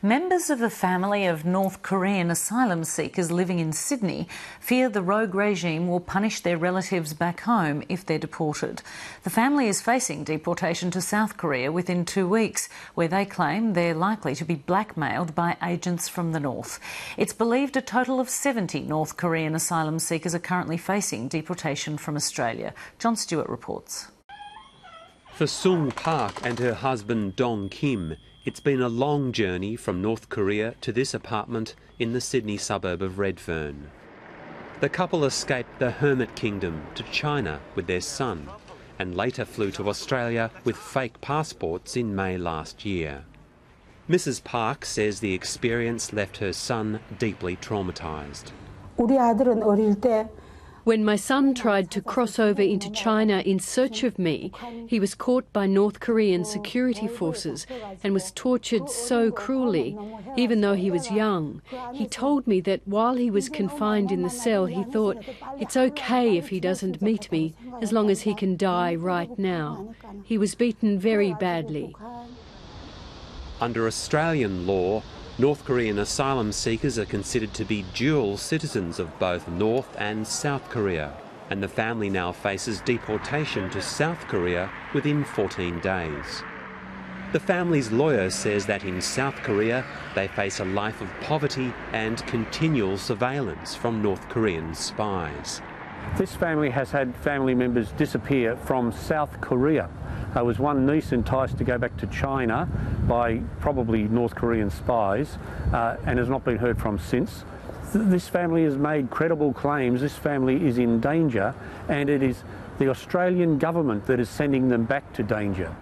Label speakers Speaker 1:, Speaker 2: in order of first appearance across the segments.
Speaker 1: Members of a family of North Korean asylum seekers living in Sydney fear the rogue regime will punish their relatives back home if they're deported. The family is facing deportation to South Korea within 2 weeks, where they claim they're likely to be blackmailed by agents from the north. It's believed a total of 70 North Korean asylum seekers are currently facing deportation from Australia. John Stewart reports.
Speaker 2: For Sung Park and her husband Dong Kim, it's been a long journey from North Korea to this apartment in the Sydney suburb of Redfern. The couple escaped the Hermit Kingdom to China with their son and later flew to Australia with fake passports in May last year. Mrs. Park says the experience left her son deeply traumatised.
Speaker 3: When my son tried to cross over into China in search of me, he was caught by North Korean security forces and was tortured so cruelly, even though he was young. He told me that while he was confined in the cell, he thought, it's okay if he doesn't meet me, as long as he can die right now. He was beaten very badly.
Speaker 2: Under Australian law, North Korean asylum seekers are considered to be dual citizens of both North and South Korea, and the family now faces deportation to South Korea within 14 days. The family's lawyer says that in South Korea they face a life of poverty and continual surveillance from North Korean spies.
Speaker 4: This family has had family members disappear from South Korea. There was one niece enticed to go back to China by probably North Korean spies and has not been heard from since. This family has made credible claims. This family is in danger, and it is the Australian government that is sending them back to danger.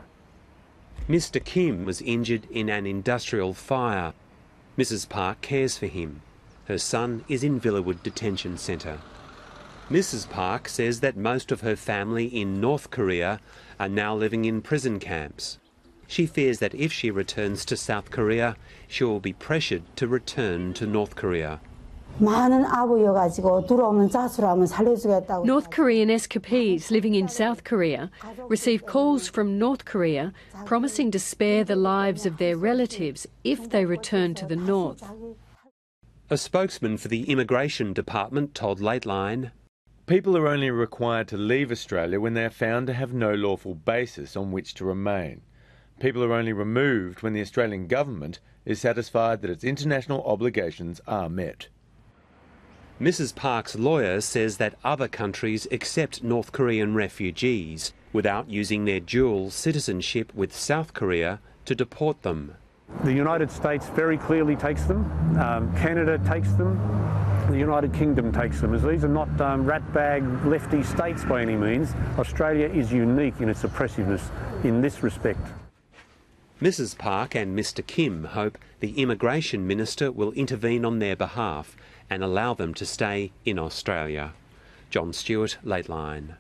Speaker 2: Mr. Kim was injured in an industrial fire. Mrs. Park cares for him. Her son is in Villawood Detention Centre. Mrs. Park says that most of her family in North Korea are now living in prison camps. She fears that if she returns to South Korea, she will be pressured to return to North Korea.
Speaker 3: North Korean escapees living in South Korea receive calls from North Korea promising to spare the lives of their relatives if they return to the north.
Speaker 2: A spokesman for the Immigration Department told Lateline,
Speaker 5: people are only required to leave Australia when they are found to have no lawful basis on which to remain. People are only removed when the Australian government is satisfied that its international obligations are met.
Speaker 2: Mrs. Park's lawyer says that other countries accept North Korean refugees without using their dual citizenship with South Korea to deport them.
Speaker 4: The United States very clearly takes them, Canada takes them, the United Kingdom takes them. As these are not ratbag lefty states by any means, Australia is unique in its oppressiveness in this respect.
Speaker 2: Mrs. Park and Mr. Kim hope the Immigration Minister will intervene on their behalf and allow them to stay in Australia. John Stewart, Lateline.